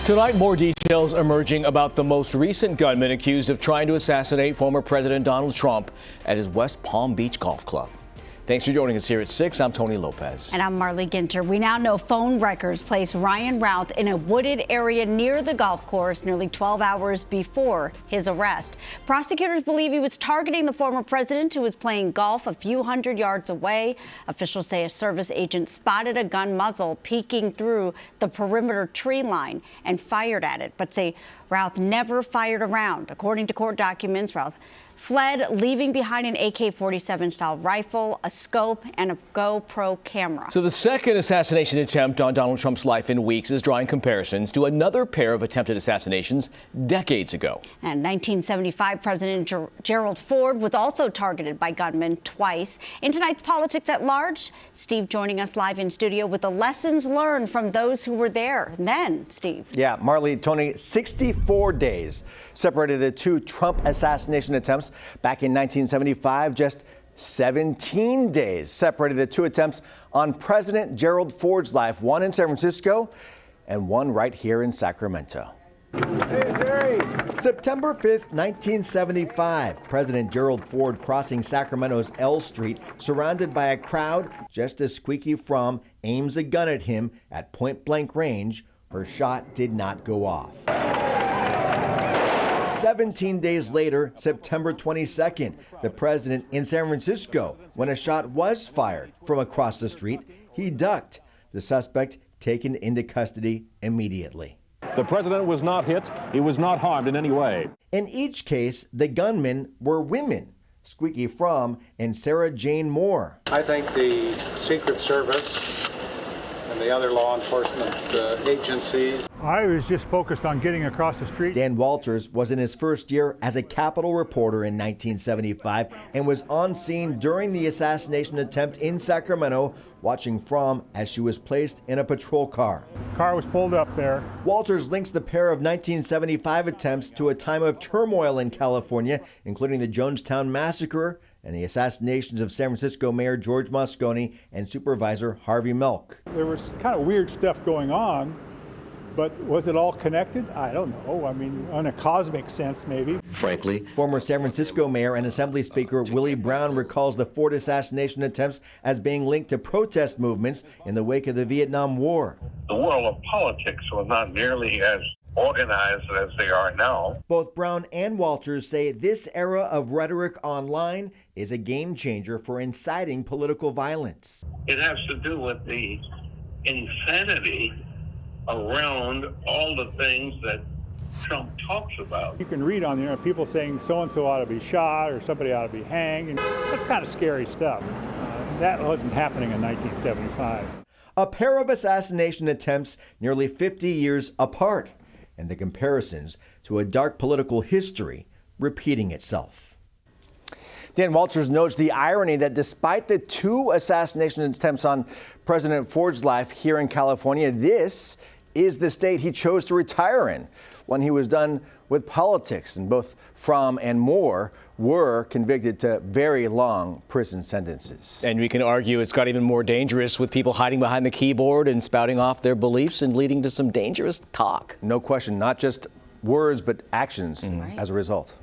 Tonight, more details emerging about the most recent gunman accused of trying to assassinate former President Donald Trump at his West Palm Beach golf club. Thanks for joining us here at 6. I'm Tony Lopez. And I'm Marley Ginter. We now know phone records placed Ryan Routh in a wooded area near the golf course nearly 12 hours before his arrest. Prosecutors believe he was targeting the former president who was playing golf a few hundred yards away. Officials say a service agent spotted a gun muzzle peeking through the perimeter tree line and fired at it, but say Routh never fired a round. According to court documents, Routh fled, leaving behind an AK-47 style rifle, a scope, and a GoPro camera. So the second assassination attempt on Donald Trump's life in weeks is drawing comparisons to another pair of attempted assassinations decades ago. And 1975 President Gerald Ford was also targeted by gunmen twice. In tonight's Politics at Large, Steve joining us live in studio with the lessons learned from those who were there then. Steve. Yeah, Marley, Tony, 64 days separated the two Trump assassination attempts back in 1975. Just 17 days separated the two attempts on President Gerald Ford's life, one in San Francisco and one right here in Sacramento. September 5th, 1975, President Gerald Ford crossing Sacramento's L Street, surrounded by a crowd just as Squeaky Fromm aims a gun at him at point-blank range. Her shot did not go off. 17 days later, September 22nd, the president in San Francisco, when a shot was fired from across the street, he ducked. The suspect taken into custody immediately. The president was not hit. He was not harmed in any way. In each case, the gunmen were women, Squeaky Fromm and Sarah Jane Moore. I think the Secret Service and the other law enforcement agencies. I was just focused on getting across the street. Dan Walters was in his first year as a Capitol reporter in 1975 and was on scene during the assassination attempt in Sacramento, watching Fromm as she was placed in a patrol car. Car was pulled up there. Walters links the pair of 1975 attempts to a time of turmoil in California, including the Jonestown Massacre and the assassinations of San Francisco Mayor George Moscone and Supervisor Harvey Milk. There was kind of weird stuff going on, but was it all connected? I don't know. I mean, on a cosmic sense, maybe. Frankly, former San Francisco Mayor and Assembly Speaker Willie Brown recalls the Ford assassination attempts as being linked to protest movements in the wake of the Vietnam War. The world of politics was not nearly as organized as they are now. Both Brown and Walters say this era of rhetoric online is a game changer for inciting political violence. It has to do with the insanity around all the things that Trump talks about. You can read on there people saying so-and-so ought to be shot or somebody ought to be hanged. And that's kind of scary stuff. That wasn't happening in 1975. A pair of assassination attempts nearly 50 years apart, and the comparisons to a dark political history repeating itself. Dan Walters notes the irony that despite the two assassination attempts on President Ford's life here in California, this is the state he chose to retire in when he was done with politics, and both Fromm and Moore were convicted to very long prison sentences. And we can argue it's got even more dangerous with people hiding behind the keyboard and spouting off their beliefs and leading to some dangerous talk. No question, not just words, but actions as a result.